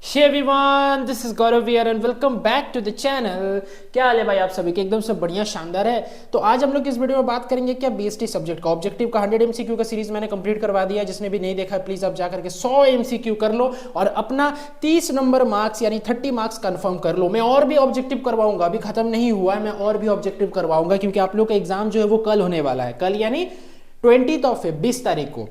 Hey everyone, this is Gaurav वियर and welcome back to the channel. क्या हाल है भाई आप सभी के? एकदम से बढ़िया शानदार है। तो आज हम लोग इस वीडियो में बात करेंगे क्या बीएसटी सब्जेक्ट का ऑब्जेक्टिव का 100 एमसीक्यू का सीरीज मैंने कंप्लीट करवा दिया है। जिसने भी नहीं देखा है प्लीज आप जाकर के 100 एमसीक्यू कर लो और अपना 30 नंबर मार्क्स यानी 30 मार्क्स कंफर्म कर लो। मैं और भी ऑब्जेक्टिव करवाऊंगा, अभी खत्म नहीं हुआ है, मैं और भी ऑब्जेक्टिव करवाऊंगा क्योंकि आप लोग का एग्जाम जो है वो कल होने वाला है। कल यानी 20 तारीख को।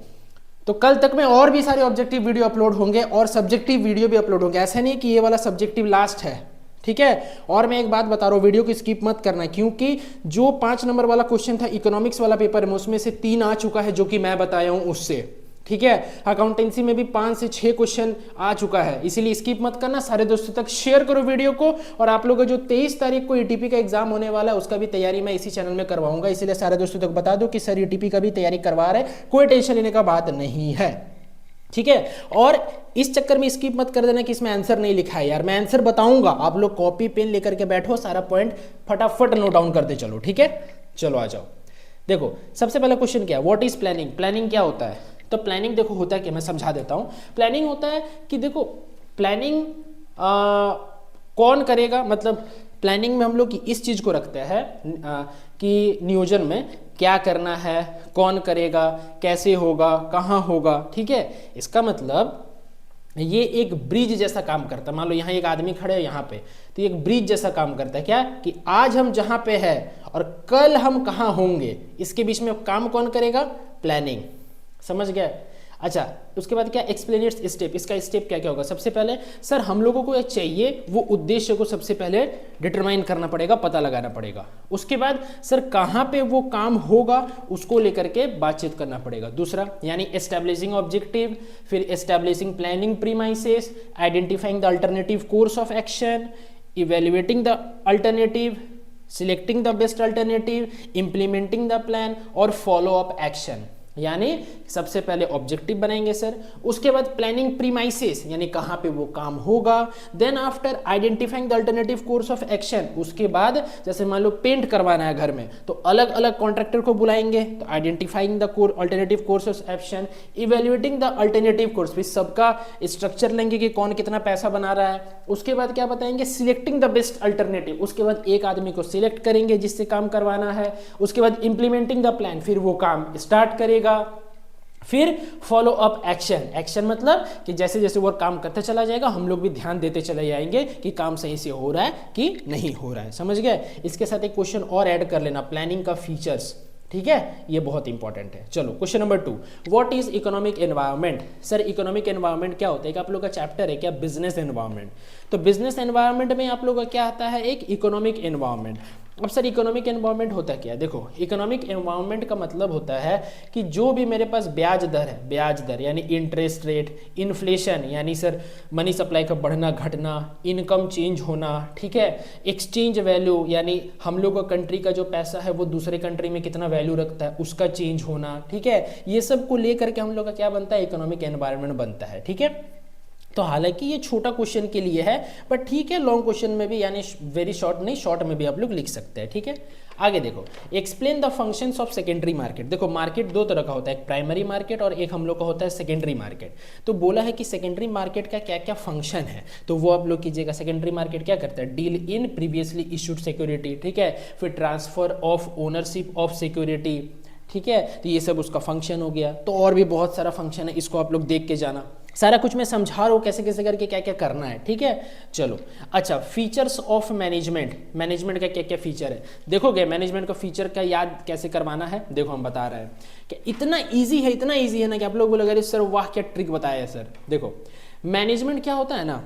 तो कल तक में और भी सारे ऑब्जेक्टिव वीडियो अपलोड होंगे और सब्जेक्टिव वीडियो भी अपलोड होंगे। ऐसा नहीं कि ये वाला सब्जेक्टिव लास्ट है, ठीक है। और मैं एक बात बता रहा हूँ, वीडियो को स्किप मत करना क्योंकि जो 5 नंबर वाला क्वेश्चन था इकोनॉमिक्स वाला पेपर में, उसमें से 3 आ चुका है जो कि मैं बताया हूँ उससे, ठीक है। अकाउंटेंसी में भी 5 से 6 क्वेश्चन आ चुका है, इसीलिए स्किप मत करना। सारे दोस्तों तक शेयर करो वीडियो को। और आप लोगों का जो 23 तारीख को ईटीपी का एग्जाम होने वाला है उसका भी तैयारी मैं इसी चैनल में करवाऊंगा, इसीलिए सारे दोस्तों तक बता दो कि सर ईटीपी का भी तैयारी करवा रहे, कोई टेंशन लेने का बात नहीं है, ठीक है। और इस चक्कर में स्किप मत कर देना कि इसमें आंसर नहीं लिखा है यार, मैं आंसर बताऊंगा, आप लोग कॉपी पेन लेकर के बैठो, सारा पॉइंट फटाफट नोट डाउन करते चलो, ठीक है। चलो आ जाओ। देखो सबसे पहला क्वेश्चन क्या है, व्हाट इज प्लानिंग। प्लानिंग क्या होता है? तो प्लानिंग देखो होता है क्या, मैं समझा देता हूं। प्लानिंग होता है कि देखो प्लानिंग कौन करेगा, मतलब प्लानिंग में हम लोग इस चीज को रखते हैं कि नियोजन में क्या करना है, कौन करेगा, कैसे होगा, कहाँ होगा, ठीक है। इसका मतलब ये एक ब्रिज जैसा काम करता है। मान लो यहाँ एक आदमी खड़े है यहाँ पे, तो ये एक ब्रिज जैसा काम करता है क्या, कि आज हम जहाँ पे है और कल हम कहाँ होंगे, इसके बीच में काम कौन करेगा? प्लानिंग। समझ गया? अच्छा, उसके बाद क्या, एक्सप्लेन इट्स स्टेप। इसका स्टेप क्या क्या होगा? सबसे पहले सर हम लोगों को चाहिए वो उद्देश्य को सबसे पहले डिटरमाइन करना पड़ेगा, पता लगाना पड़ेगा। उसके बाद सर कहाँ पे वो काम होगा उसको लेकर के बातचीत करना पड़ेगा। दूसरा यानी एस्टैब्लिशिंग ऑब्जेक्टिव, फिर establishing planning premises, identifying the alternative course of action, evaluating the alternative, selecting the best alternative, implementing the plan और फॉलो अप एक्शन। यानी सबसे पहले ऑब्जेक्टिव बनाएंगे सर, उसके बाद प्लानिंग प्रीमाइसेस यानी कहाँ पे वो काम होगा, then after identifying the alternative course of action. उसके बाद जैसे मान लो पेंट करवाना है घर में तो अलग अलग कॉन्ट्रैक्टर को बुलाएंगे, तो identifying the alternative course of action, evaluating the alternative course, फिर सबका स्ट्रक्चर लेंगे कि कौन कितना पैसा बना रहा है। उसके बाद क्या बताएंगे, सिलेक्टिंग द बेस्ट अल्टरनेटिव, उसके बाद एक आदमी को सिलेक्ट करेंगे जिससे काम करवाना है। उसके बाद इंप्लीमेंटिंग द प्लान, फिर वो काम स्टार्ट करेगा। फिर फॉलो अप एक्शन। एक्शन मतलब कि जैसे जैसे वो काम करते चला जाएगा हम लोग भी ध्यान देते चले जाएंगे कि काम सही से हो रहा है कि नहीं हो रहा है। समझ गए? इसके साथ एक क्वेश्चन और ऐड कर लेना, प्लानिंग का फीचर्स, ठीक है, ये बहुत इंपॉर्टेंट है। चलो question number 2, what is economic environment. Sir economic environment क्या होता है? आप लोग का चैप्टर है क्या, बिजनेस एनवायरनमेंट। तो बिजनेस एनवायरनमेंट में आप लोग का क्या आता है, एक इकोनॉमिक एनवायरनमेंट। अब सर इकोनॉमिक एनवायरनमेंट होता क्या है? देखो इकोनॉमिक एनवायरनमेंट का मतलब होता है कि जो भी मेरे पास ब्याज दर है, ब्याज दर यानी इंटरेस्ट रेट, इन्फ्लेशन यानी सर मनी सप्लाई का बढ़ना घटना, इनकम चेंज होना, ठीक है, एक्सचेंज वैल्यू यानी हम लोग का कंट्री का जो पैसा है वो दूसरे कंट्री में कितना वैल्यू रखता है उसका चेंज होना, ठीक है। ये सब को लेकर के हम लोग का क्या बनता है, इकोनॉमिक एनवायरनमेंट बनता है, ठीक है। तो हालांकि ये छोटा क्वेश्चन के लिए है बट ठीक है, लॉन्ग क्वेश्चन में भी यानी वेरी शॉर्ट नहीं, शॉर्ट में भी आप लोग लिख सकते हैं, ठीक है। आगे देखो, explain the functions of secondary market. देखो मार्केट 2 तरह का होता है, एक प्राइमरी मार्केट और एक हम लोग का होता है सेकेंडरी मार्केट। तो बोला है कि सेकेंडरी मार्केट का क्या क्या फंक्शन है, तो वो आप लोग कीजिएगा। सेकेंडरी मार्केट क्या करता है, deal in previously issued security, ठीक है, फिर transfer of ownership of security, ठीक है। तो ये सब उसका फंक्शन हो गया। तो और भी बहुत सारा फंक्शन है, इसको आप लोग देख के जाना। सारा कुछ मैं समझा रहा हूँ कैसे कैसे करके क्या क्या करना है, ठीक है। चलो अच्छा, फीचर्स ऑफ मैनेजमेंट। मैनेजमेंट का क्या क्या फीचर है देखोगे, मैनेजमेंट का फीचर का याद कैसे करवाना है देखो हम बता रहे हैं कि इतना ईजी है, इतना ईजी है ना कि आप लोग बोलोगे अरे सर वाह क्या ट्रिक बताया है सर। देखो मैनेजमेंट क्या होता है ना,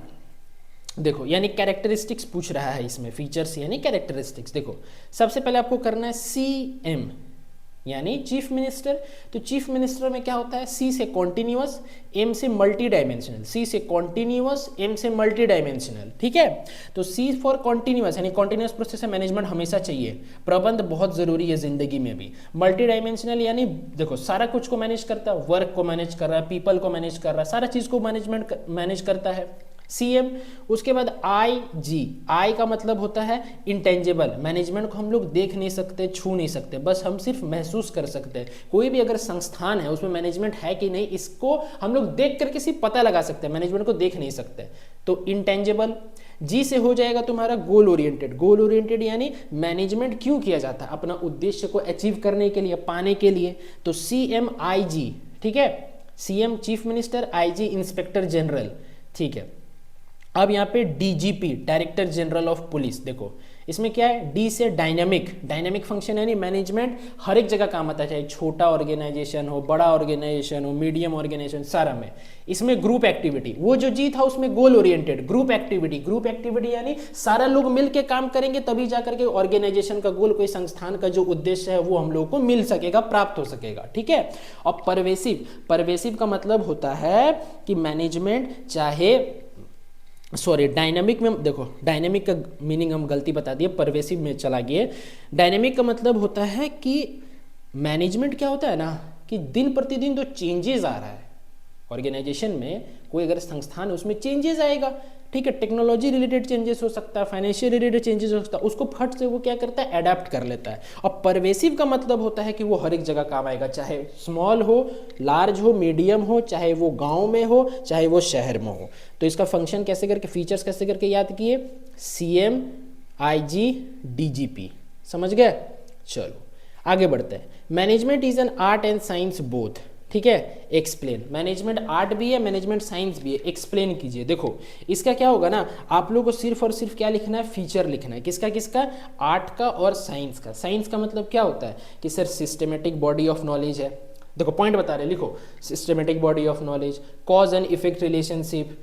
देखो यानी कैरेक्टरिस्टिक्स पूछ रहा है इसमें, फीचर्स यानी कैरेक्टरिस्टिक्स। देखो सबसे पहले आपको करना है CM यानी चीफ मिनिस्टर। तो चीफ मिनिस्टर में क्या होता है, C से कॉन्टिन्यूअस, M से मल्टी डायमेंशनल, C से कॉन्टिन्यूअस, M से मल्टी डायमेंशनल, ठीक है। तो C फॉर कॉन्टिन्यूअस यानी कॉन्टिन्यूअस प्रोसेस मैनेजमेंट हमेशा चाहिए, प्रबंध बहुत जरूरी है जिंदगी में भी। मल्टी डायमेंशनल यानी देखो सारा कुछ को मैनेज करता है, वर्क को मैनेज कर रहा है, पीपल को मैनेज कर रहा है, सारा चीज को मैनेज करता है। CM। उसके बाद IG, आई का मतलब होता है इंटेंजिबल, मैनेजमेंट को हम लोग देख नहीं सकते, छू नहीं सकते, बस हम सिर्फ महसूस कर सकते हैं। कोई भी अगर संस्थान है उसमें मैनेजमेंट है कि नहीं, इसको हम लोग देख करके सिर्फ पता लगा सकते हैं, मैनेजमेंट को देख नहीं सकते, तो इंटेंजिबल। जी से हो जाएगा तुम्हारा गोल ओरिएंटेड, गोल ओरिएंटेड यानी मैनेजमेंट क्यों किया जाता है, अपना उद्देश्य को अचीव करने के लिए, पाने के लिए, तो CMIG, ठीक है, CM chief minister, IG inspector general, ठीक है। अब यहाँ पे DGP director general of police, देखो इसमें क्या है, डी से डायनामिक, डायनामिक फंक्शन यानी मैनेजमेंट हर एक जगह काम आता है, चाहे छोटा ऑर्गेनाइजेशन हो, बड़ा ऑर्गेनाइजेशन हो, मीडियम ऑर्गेनाइजेशन, सारा में। इसमें ग्रुप एक्टिविटी, वो जो जी था उसमें goal oriented, group activity, group activity यानी सारा लोग मिलकर काम करेंगे तभी जाकर के ऑर्गेनाइजेशन का गोल, कोई संस्थान का जो उद्देश्य है वो हम लोगों को मिल सकेगा, प्राप्त हो सकेगा, ठीक है। और परवेसिव, परवेसिव का मतलब होता है कि मैनेजमेंट चाहे डायनामिक में, देखो डायनामिक का मीनिंग हम गलती बता दिए, परवेसिव में चला गया। डायनामिक का मतलब होता है कि मैनेजमेंट क्या होता है ना, कि दिन प्रतिदिन जो चेंजेस आ रहा है ऑर्गेनाइजेशन में, कोई अगर संस्थान है उसमें चेंजेस आएगा, ठीक है, टेक्नोलॉजी रिलेटेड चेंजेस हो सकता है, फाइनेंशियल रिलेटेड चेंजेस हो सकता है, उसको फट से वो क्या करता है, अडेप्ट कर लेता है। और परवेसिव का मतलब होता है कि वो हर एक जगह काम आएगा, चाहे स्मॉल हो, लार्ज हो, मीडियम हो, चाहे वो गांव में हो, चाहे वो शहर में हो। तो इसका फंक्शन कैसे करके, फीचर्स कैसे करके याद किए, CM IG DGP, समझ गए। चलो आगे बढ़ते हैं। Management is an art and science both, ठीक है। एक्सप्लेन, मैनेजमेंट आर्ट भी है, मैनेजमेंट साइंस भी है, एक्सप्लेन कीजिए। देखो इसका क्या होगा ना, आप लोगों को सिर्फ और सिर्फ क्या लिखना है, फीचर लिखना है, किसका किसका, आर्ट का और साइंस का। साइंस का मतलब क्या होता है कि sir systematic body of knowledge है, देखो पॉइंट बता रहे, लिखो systematic body of knowledge, cause and effect relationship,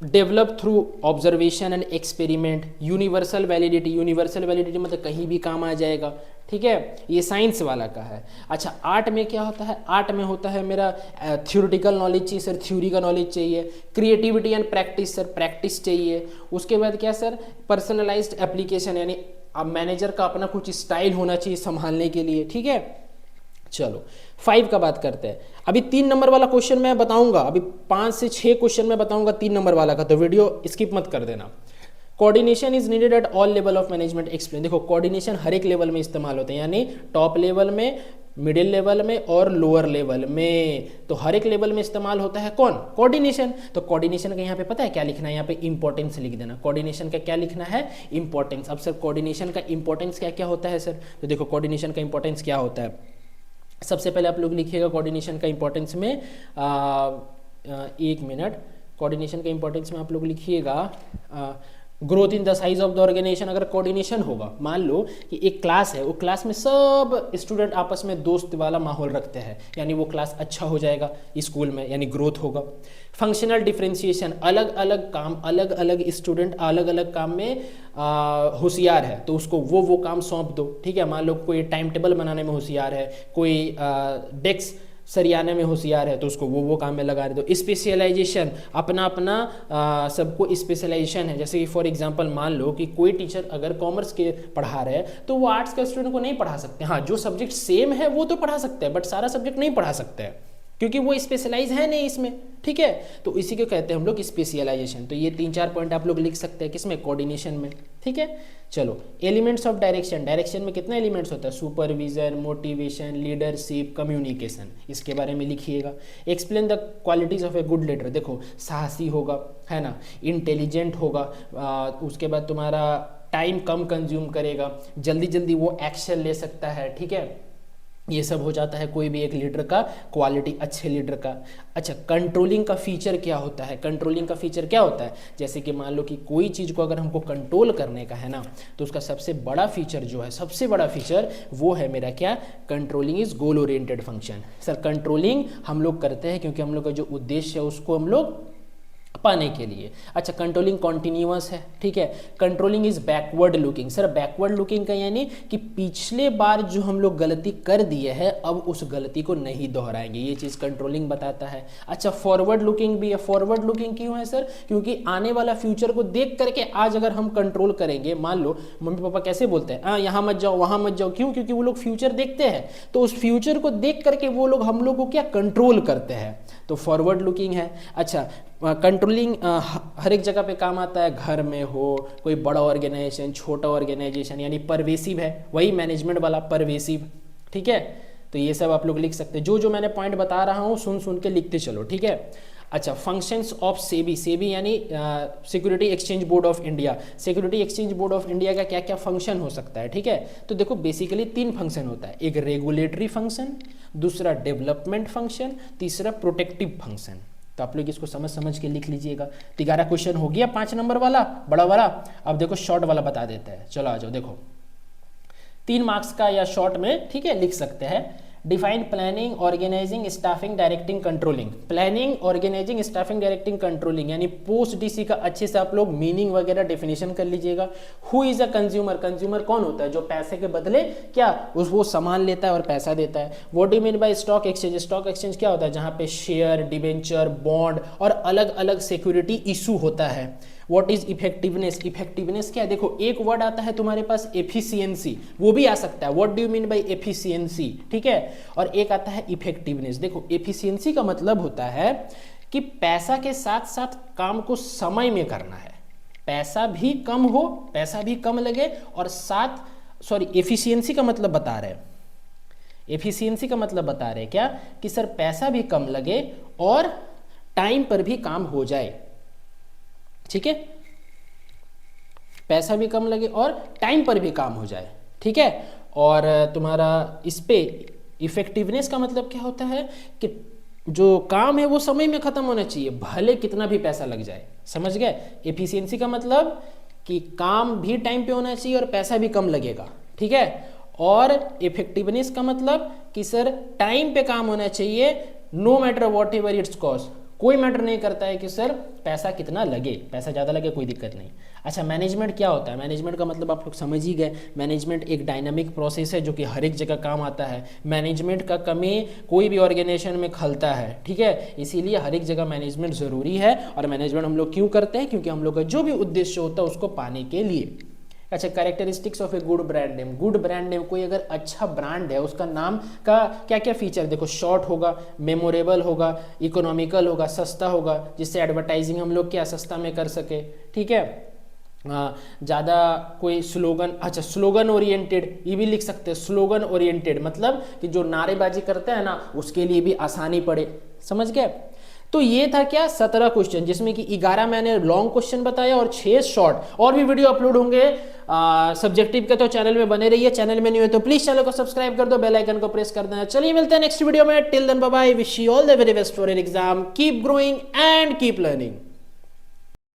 develop through observation and experiment, universal validity, universal validity मतलब कहीं भी काम आ जाएगा, ठीक है, ये साइंस वाला का है। अच्छा आर्ट में क्या होता है, आर्ट में होता है मेरा थ्योरेटिकल नॉलेज चाहिए सर, थ्योरी का नॉलेज चाहिए, creativity and practice sir, practice चाहिए। उसके बाद क्या सर, पर्सनलाइज्ड एप्लीकेशन यानी अब मैनेजर का अपना कुछ स्टाइल होना चाहिए संभालने के लिए, ठीक है। चलो 5 का बात करते हैं। अभी 3 नंबर वाला क्वेश्चन मैं बताऊंगा, अभी 5 से 6 क्वेश्चन मैं बताऊंगा 3 नंबर वाला का, तो वीडियो स्किप मत कर देना। Coordination is needed at all level of management, explain. देखो कोऑर्डिनेशन हर एक लेवल में इस्तेमाल होते हैं, यानी टॉप लेवल में, मिडिल लेवल में और लोअर लेवल में, तो हर एक लेवल में इस्तेमाल होता है कौन, कोऑर्डिनेशन। तो कोऑर्डिनेशन का यहाँ पे पता है क्या लिखना है, यहाँ पे इंपॉर्टेंस लिख देना, कोऑर्डिनेशन का क्या लिखना है, इंपॉर्टेंस। अब सर कोऑर्डिनेशन का इंपॉर्टेंस क्या क्या होता है सर, तो देखो कोऑर्डिनेशन का इंपॉर्टेंस क्या होता है, सबसे पहले आप लोग लिखिएगा कोऑर्डिनेशन का इंपॉर्टेंस में, 1 मिनट, कोऑर्डिनेशन का इंपॉर्टेंस में आप लोग लिखिएगा growth in the size of the organisation. अगर कोऑर्डिनेशन होगा, मान लो कि एक क्लास है, वो क्लास में सब स्टूडेंट आपस में दोस्त वाला माहौल रखते हैं, यानी वो क्लास अच्छा हो जाएगा स्कूल में, यानी ग्रोथ होगा। फंक्शनल डिफरेंशिएशन, अलग अलग काम, अलग अलग स्टूडेंट अलग अलग काम में होशियार है, तो उसको वो काम सौंप दो, ठीक है। मान लो कोई टाइम टेबल बनाने में होशियार है, कोई डेस्क सरियाने में होशियार है, तो उसको वो काम में लगा दो। स्पेशलाइजेशन, अपना अपना सबको स्पेशलाइजेशन है, जैसे कि फॉर एग्जांपल मान लो कि कोई टीचर अगर कॉमर्स के पढ़ा रहे हैं तो वो आर्ट्स के स्टूडेंट को नहीं पढ़ा सकते। हाँ, जो सब्जेक्ट सेम है वो तो पढ़ा सकते हैं, बट सारा सब्जेक्ट नहीं पढ़ा सकते हैं क्योंकि वो स्पेशलाइज है नहीं इसमें, ठीक है। तो इसी को कहते हैं हम लोग स्पेशलाइजेशन। तो ये 3-4 पॉइंट आप लोग लिख सकते हैं किसमें, कोऑर्डिनेशन में, ठीक है। चलो एलिमेंट्स ऑफ डायरेक्शन, डायरेक्शन में कितना एलिमेंट्स होता है, सुपरविजन, मोटिवेशन, लीडरशिप, कम्युनिकेशन, इसके बारे में लिखिएगा। Explain the qualities of a good leader, देखो साहसी होगा, है ना, इंटेलिजेंट होगा, उसके बाद तुम्हारा टाइम कम कंज्यूम करेगा, जल्दी जल्दी वो एक्शन ले सकता है, ठीक है। ये सब हो जाता है कोई भी एक लीडर का क्वालिटी, अच्छे लीडर का। अच्छा कंट्रोलिंग का फीचर क्या होता है, कंट्रोलिंग का फीचर क्या होता है, जैसे कि मान लो कि कोई चीज़ को अगर हमको कंट्रोल करने का है ना, तो उसका सबसे बड़ा फीचर जो है, सबसे बड़ा फीचर वो है मेरा क्या, controlling is goal oriented function. Sir controlling हम लोग करते हैं क्योंकि हम लोग का जो उद्देश्य है उसको हम लोग पाने के लिए। अच्छा कंट्रोलिंग कॉन्टिन्यूअस है, ठीक है। Controlling is backward looking, sir backward looking का यानी कि पिछले बार जो हम लोग गलती कर दिए हैं अब उस गलती को नहीं दोहराएंगे, ये चीज़ कंट्रोलिंग बताता है। अच्छा फॉरवर्ड लुकिंग भी है, फॉरवर्ड लुकिंग क्यों है सर, क्योंकि आने वाला फ्यूचर को देख करके आज अगर हम कंट्रोल करेंगे, मान लो मम्मी पापा कैसे बोलते हैं, यहाँ मत जाओ वहाँ मत जाओ, क्यों, क्योंकि वो लोग फ्यूचर देखते हैं, तो उस फ्यूचर को देख करके वो लोग हम लोग को क्या कंट्रोल करते हैं, तो फॉरवर्ड लुकिंग है। अच्छा कंट्रोलिंग हर एक जगह पे काम आता है, घर में हो, कोई बड़ा ऑर्गेनाइजेशन, छोटा ऑर्गेनाइजेशन, यानी परवेसिव है, वही मैनेजमेंट वाला परवेसिव। ठीक है, तो ये सब आप लोग लिख सकते हैं। जो जो मैंने पॉइंट बता रहा हूँ सुन सुन के लिखते चलो। ठीक है, अच्छा, फंक्शंस ऑफ सेबी, सेबी यानी security exchange board of India. Security exchange board of India का क्या क्या फंक्शन हो सकता है? ठीक है, तो देखो बेसिकली 3 फंक्शन होता है, एक रेगुलेटरी फंक्शन, दूसरा डेवलपमेंट फंक्शन, तीसरा प्रोटेक्टिव फंक्शन। तो आप लोग इसको समझ समझ के लिख लीजिएगा। 11 क्वेश्चन हो गया 5 नंबर वाला बड़ा वाला। अब देखो शॉर्ट वाला बता देते हैं, चलो आ जाओ। देखो 3 मार्क्स का या शॉर्ट में, ठीक है, लिख सकते हैं। Define planning, organising, staffing, directing, controlling. Planning, organising, staffing, directing, controlling, यानी पोस्ट डीसी का अच्छे से आप लोग मीनिंग वगैरह डेफिनेशन कर लीजिएगा। Who is a consumer, consumer कौन होता है? जो पैसे के बदले क्या वो सामान लेता है और पैसा देता है। What do you mean by stock exchange? Stock exchange क्या होता है? जहां पे शेयर, डिबेंचर, बॉन्ड और अलग अलग सिक्योरिटी इशू होता है। What is effectiveness? इफेक्टिवनेस क्या है? देखो एक वर्ड आता है तुम्हारे पास एफिशिएंसी, वो भी आ सकता है। What do you mean by efficiency? ठीक है, और एक आता है इफेक्टिवनेस। देखो एफिशिएंसी का मतलब होता है कि पैसा के साथ साथ काम को समय में करना है, पैसा भी कम हो, पैसा भी कम लगे, और साथ एफिशिएंसी का मतलब बता रहे हैं, एफिशिएंसी का मतलब बता रहे क्या कि सर पैसा भी कम लगे और टाइम पर भी काम हो जाए। ठीक है, पैसा भी कम लगे और टाइम पर भी काम हो जाए। ठीक है, और तुम्हारा इस पे इफेक्टिवनेस का मतलब क्या होता है कि जो काम है वो समय में खत्म होना चाहिए, भले कितना भी पैसा लग जाए। समझ गए? एफिशिएंसी का मतलब कि काम भी टाइम पे होना चाहिए और पैसा भी कम लगेगा। ठीक है, और इफेक्टिवनेस का मतलब कि सर टाइम पे काम होना चाहिए, no matter whatever it's cost. कोई मैटर नहीं करता है कि सर पैसा कितना लगे, पैसा ज़्यादा लगे कोई दिक्कत नहीं। अच्छा, मैनेजमेंट क्या होता है? मैनेजमेंट का मतलब आप लोग समझ ही गए। मैनेजमेंट एक डायनामिक प्रोसेस है जो कि हर एक जगह काम आता है। मैनेजमेंट का कमी कोई भी ऑर्गेनाइजेशन में खलता है। ठीक है, इसीलिए हर एक जगह मैनेजमेंट ज़रूरी है। और मैनेजमेंट हम लोग क्यों करते हैं? क्योंकि हम लोग का जो भी उद्देश्य होता है उसको पाने के लिए। अच्छा, characteristics of a good brand name. Good brand name, कोई अगर अच्छा ब्रांड है उसका नाम का क्या क्या फीचर? देखो शॉर्ट होगा, मेमोरेबल होगा, इकोनॉमिकल होगा, सस्ता होगा, जिससे एडवर्टाइजिंग हम लोग क्या सस्ता में कर सके। ठीक है, ज़्यादा कोई स्लोगन, अच्छा स्लोगन ओरिएंटेड, ये भी लिख सकते हैं। स्लोगन ओरिएंटेड मतलब कि जो नारेबाजी करते हैं ना उसके लिए भी आसानी पड़े। समझ गए? तो ये था क्या 17 क्वेश्चन, जिसमें कि 11 मैंने लॉन्ग क्वेश्चन बताया और 6 शॉर्ट। और भी वीडियो अपलोड होंगे सब्जेक्टिव के, तो चैनल में बने रहिए। चैनल में नहीं हो तो प्लीज चैनल को सब्सक्राइब कर दो, बेल आइकन को प्रेस कर देना। चलिए मिलते हैं नेक्स्ट वीडियो में। Till then bye bye, wish you all the very best for your exam. Keep growing and keep learning.